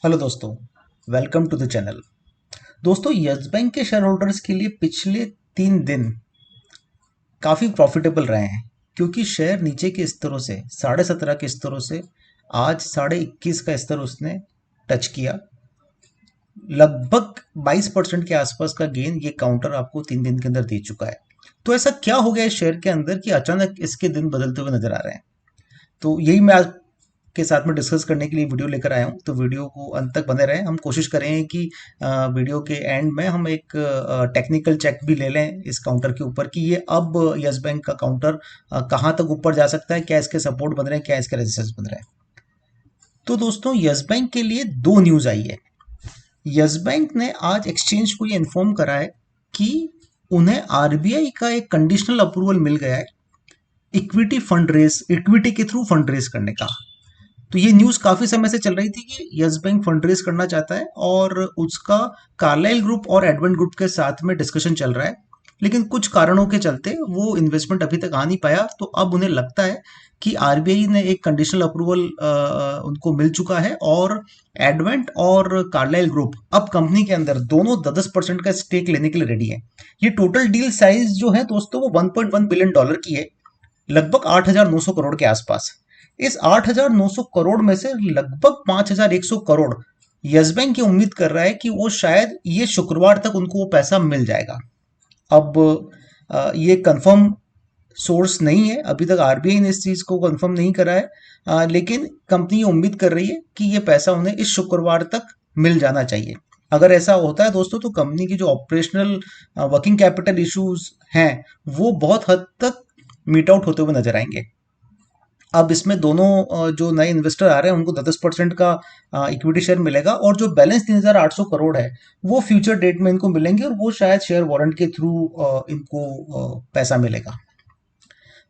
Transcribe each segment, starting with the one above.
Hello दोस्तों, welcome to the channel. दोस्तों, yes bank के शेयर होल्डर्स के लिए पिछले 3 दिन काफ़ी प्रॉफिटेबल रहे हैं, क्योंकि शेयर नीचे के स्तरों से 17.5 के स्तरों से आज 21.5 का स्तर उसने टच किया। लगभग 22% के आसपास का गेन ये काउंटर आपको 3 दिन के अंदर दे चुका है। तो ऐसा क्या हो गया इस शेयर के अंदर कि अचानक इसके दिन बदलते हुए नजर आ रहे हैं? तो यही मैं आज के साथ में डिस्कस करने के लिए वीडियो लेकर आया हूँ। तो वीडियो को अंत तक बने रहें। हम कोशिश करें कि वीडियो के एंड में हम एक टेक्निकल चेक भी ले लें इस काउंटर के ऊपर कि ये अब यस बैंक का काउंटर कहाँ तक ऊपर जा सकता है, क्या इसके सपोर्ट बन रहे हैं, क्या इसके रेजिस्टेंस बन रहे हैं। तो दोस्तों, यस बैंक के लिए दो न्यूज़ आई है। यस बैंक ने आज एक्सचेंज को ये इन्फॉर्म करा है कि उन्हें आरबीआई का एक कंडीशनल अप्रूवल मिल गया है इक्विटी के थ्रू फंड रेज करने का। तो ये न्यूज़ काफ़ी समय से चल रही थी कि यस बैंक फंड रेज करना चाहता है और उसका कार्लाइल ग्रुप और एडवेंट ग्रुप के साथ में डिस्कशन चल रहा है। लेकिन कुछ कारणों के चलते वो इन्वेस्टमेंट अभी तक आ नहीं पाया। तो अब उन्हें लगता है कि आरबीआई ने एक कंडीशनल अप्रूवल उनको मिल चुका है और एडवेंट और कार्लाइल ग्रुप अब कंपनी के अंदर दोनों 10% का स्टेक लेने के लिए रेडी है। ये टोटल डील साइज जो है दोस्तों वो $1.1 बिलियन की है, लगभग 8,900 करोड़ के आसपास। इस 8,900 करोड़ में से लगभग 5,100 करोड़ यस बैंक ये उम्मीद कर रहा है कि वो शायद ये शुक्रवार तक उनको वो पैसा मिल जाएगा। अब ये कंफर्म सोर्स नहीं है, अभी तक आरबीआई ने इस चीज़ को कंफर्म नहीं करा है। लेकिन कंपनी ये उम्मीद कर रही है कि ये पैसा उन्हें इस शुक्रवार तक मिल जाना चाहिए। अगर ऐसा होता है दोस्तों, तो कंपनी की जो ऑपरेशनल वर्किंग कैपिटल इश्यूज हैं वो बहुत हद तक मीट आउट होते हुए नजर आएंगे। अब इसमें दोनों जो नए इन्वेस्टर आ रहे हैं उनको 10% का इक्विटी शेयर मिलेगा और जो बैलेंस 3,800 करोड़ है वो फ्यूचर डेट में इनको मिलेंगे और वो शायद शेयर वारंट के थ्रू इनको पैसा मिलेगा।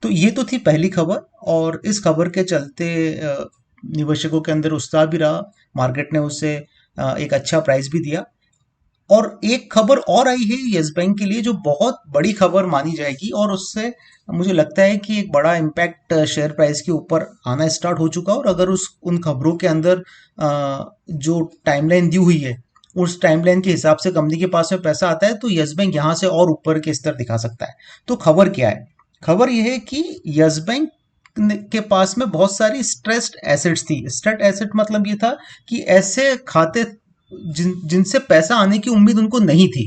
तो ये तो थी पहली खबर और इस खबर के चलते निवेशकों के अंदर उत्साह भी रहा। मार्केट ने उससे एक अच्छा प्राइस भी दिया। और एक खबर और आई है यस बैंक के लिए जो बहुत बड़ी खबर मानी जाएगी और उससे मुझे लगता है कि एक बड़ा इम्पैक्ट शेयर प्राइस के ऊपर आना स्टार्ट हो चुका है। और अगर उस उन खबरों के अंदर जो टाइमलाइन दी हुई है उस टाइमलाइन के हिसाब से कंपनी के पास में पैसा आता है तो यस बैंक यहाँ से और ऊपर के स्तर दिखा सकता है। तो खबर क्या है? खबर यह है कि यस बैंक के पास में बहुत सारी स्ट्रेस्ड एसेट्स थी। स्ट्रेस्ड एसेट मतलब ये था कि ऐसे खाते जिनसे पैसा आने की उम्मीद उनको नहीं थी।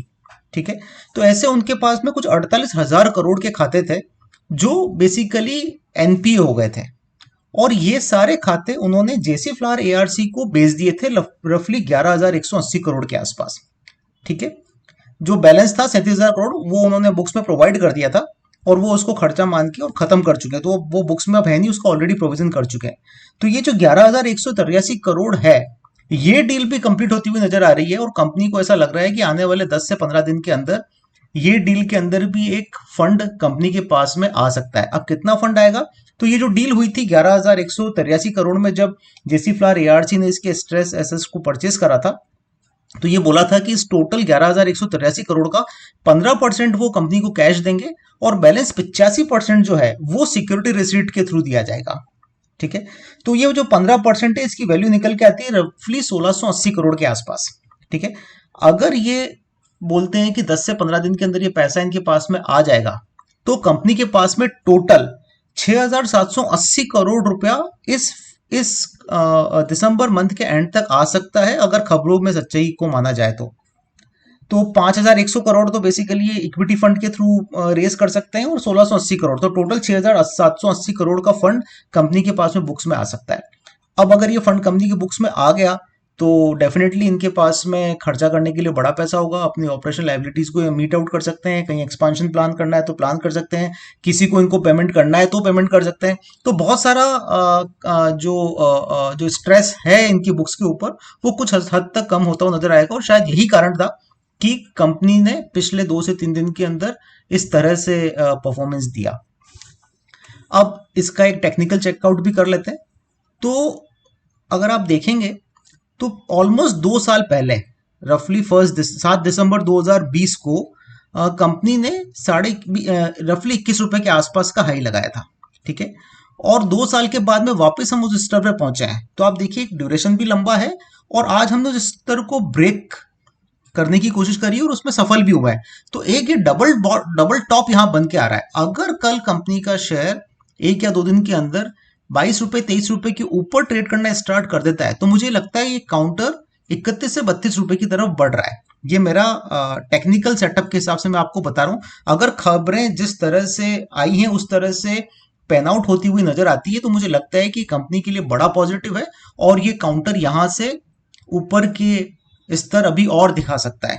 ठीक है, तो ऐसे उनके पास में कुछ 48,000 करोड़ के खाते थे जो बेसिकली एनपीए हो गए थे। और ये सारे खाते उन्होंने जेसी फ्लावर एआरसी को बेच दिए थे रफली 11,180 करोड़ के आसपास। ठीक है, जो बैलेंस था 37,000 करोड़ वो उन्होंने बुक्स में प्रोवाइड कर दिया था और वो उसको खर्चा मान के और खत्म कर चुके हैं। तो वो बुक्स में अब है नहीं, उसको ऑलरेडी प्रोविजन कर चुके हैं। तो ये जो 11,183 करोड़ है ये डील भी कंप्लीट होती हुई नजर आ रही है और कंपनी को ऐसा लग रहा है कि आने वाले 10 से 15 दिन के अंदर ये डील के अंदर भी एक फंड कंपनी के पास में आ सकता है। अब कितना फंड आएगा? तो ये जो डील हुई थी 11,183 करोड़ में, जब जेसी फ्लावर एआरसी ने इसके स्ट्रेस एसेट्स को परचेस करा था तो ये बोला था कि इस टोटल 11,183 करोड़ का 15% वो कंपनी को कैश देंगे और बैलेंस 85% जो है वो सिक्योरिटी रिसीट के थ्रू दिया जाएगा। ठीक है, तो ये जो 15% है इसकी वैल्यू निकल के आती है रफली 1,680 करोड़ के आसपास। ठीक है, अगर ये बोलते हैं कि 10 से 15 दिन के अंदर ये पैसा इनके पास में आ जाएगा तो कंपनी के पास में टोटल 6,780 करोड़ रुपया इस दिसंबर मंथ के एंड तक आ सकता है, अगर खबरों में सच्चाई को माना जाए तो 5,100 करोड़ तो बेसिकली ये इक्विटी फंड के थ्रू रेस कर सकते हैं और 1,680 करोड़ तो टोटल 6,780 करोड़ का फंड कंपनी के पास में बुक्स में आ सकता है। अब अगर ये फंड कंपनी की बुक्स में आ गया तो डेफिनेटली इनके पास में खर्चा करने के लिए बड़ा पैसा होगा। अपनी ऑपरेशनल लायबिलिटीज को मीट आउट कर सकते हैं, कहीं एक्सपांशन प्लान करना है तो प्लान कर सकते हैं, किसी को इनको पेमेंट करना है तो पेमेंट कर सकते हैं। तो बहुत सारा जो स्ट्रेस है इनकी बुक्स के ऊपर वो कुछ हद तक कम होता हुआ नजर आएगा और शायद यही कारण था कि कंपनी ने पिछले 2 से 3 दिन के अंदर इस तरह से परफॉर्मेंस दिया। अब इसका एक टेक्निकल चेकआउट भी कर लेते हैं। तो अगर आप देखेंगे तो ऑलमोस्ट 2 साल पहले रफली 7 दिसंबर 2020 को कंपनी ने रफली 21 रुपए के आसपास का हाई लगाया था। ठीक है, और 2 साल के बाद में वापस हम उस स्तर पे पहुंचे हैं। तो आप देखिए ड्यूरेशन भी लंबा है और आज हमने जिस स्तर को ब्रेक करने की कोशिश करी और उसमें सफल भी हुआ है। तो एक ये डबल टॉप यहाँ बन के आ रहा है। अगर कल कंपनी का शेयर 1 या 2 दिन के अंदर 22 रुपए 23 रुपए के ऊपर ट्रेड करना स्टार्ट कर देता है तो मुझे लगता है ये काउंटर 31 से 32 रुपए की तरफ बढ़ रहा है। ये मेरा टेक्निकल सेटअप के हिसाब से मैं आपको बता रहा हूँ। अगर खबरें जिस तरह से आई हैं उस तरह से पैन आउट होती हुई नजर आती है तो मुझे लगता है कि कंपनी के लिए बड़ा पॉजिटिव है और ये काउंटर यहां से ऊपर के स्तर अभी और दिखा सकता है।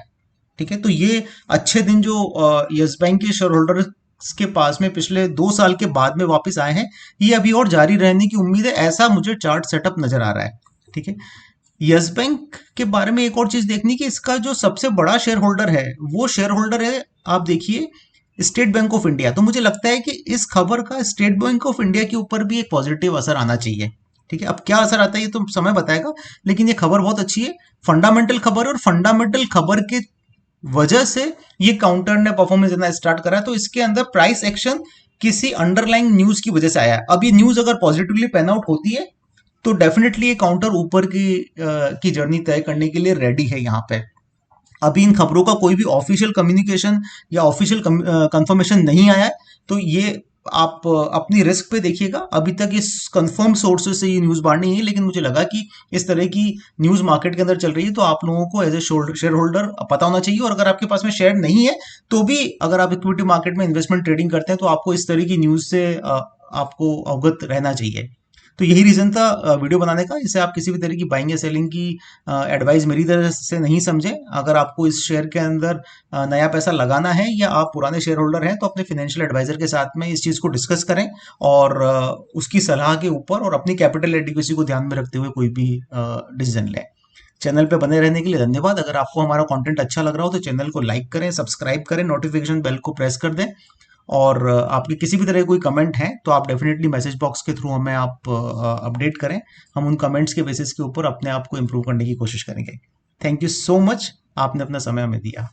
ठीक है, तो ये अच्छे दिन जो यस बैंक के शेयर होल्डर्स के पास में पिछले 2 साल के बाद में वापस आए हैं, ये अभी और जारी रहने की उम्मीद है, ऐसा मुझे चार्ट सेटअप नजर आ रहा है। ठीक है, यस बैंक के बारे में एक और चीज देखनी कि इसका जो सबसे बड़ा शेयर होल्डर है वो शेयर होल्डर है, आप देखिए, स्टेट बैंक ऑफ इंडिया। तो मुझे लगता है कि इस खबर का स्टेट बैंक ऑफ इंडिया के ऊपर भी एक पॉजिटिव असर आना चाहिए। ठीक है, अब क्या असर आता है ये तो समय बताएगा, लेकिन ये खबर बहुत अच्छी है, फंडामेंटल खबर है, और फंडामेंटल खबर के वजह से ये काउंटर ने परफॉर्मेंस देना स्टार्ट करा है। तो इसके अंदर प्राइस एक्शन किसी अंडरलाइंग न्यूज की वजह से आया है। अब ये न्यूज अगर पॉजिटिवली पैन आउट होती है तो डेफिनेटली ये काउंटर ऊपर की जर्नी तय करने के लिए रेडी है यहाँ पे। अभी इन खबरों का कोई भी ऑफिशियल कम्युनिकेशन या ऑफिशियल कंफर्मेशन नहीं आया है, तो ये आप अपनी रिस्क पे देखिएगा। अभी तक इस कंफर्म सोर्सेज से ये न्यूज़ बाहर नहीं है, लेकिन मुझे लगा कि इस तरह की न्यूज़ मार्केट के अंदर चल रही है तो आप लोगों को एज ए शेयर होल्डर पता होना चाहिए। और अगर आपके पास में शेयर नहीं है तो भी अगर आप इक्विटी मार्केट में इन्वेस्टमेंट ट्रेडिंग करते हैं तो आपको इस तरह की न्यूज़ से आपको अवगत रहना चाहिए। तो यही रीजन था वीडियो बनाने का। इसे आप किसी भी तरह की बाइंग या सेलिंग की एडवाइस मेरी तरह से नहीं समझे। अगर आपको इस शेयर के अंदर नया पैसा लगाना है या आप पुराने शेयर होल्डर हैं तो अपने फाइनेंशियल एडवाइजर के साथ में इस चीज़ को डिस्कस करें और उसकी सलाह के ऊपर और अपनी कैपिटल एडिक्वेसी को ध्यान में रखते हुए कोई भी डिसीजन लें। चैनल पे बने रहने के लिए धन्यवाद। अगर आपको हमारा कंटेंट अच्छा लग रहा हो तो चैनल को लाइक करें, सब्सक्राइब करें, नोटिफिकेशन बेल को प्रेस कर दें। और आपके किसी भी तरह के कोई कमेंट है तो आप डेफिनेटली मैसेज बॉक्स के थ्रू हमें आप अपडेट करें। हम उन कमेंट्स के बेसिस के ऊपर अपने आप को इम्प्रूव करने की कोशिश करेंगे। थैंक यू सो मच, आपने अपना समय हमें दिया।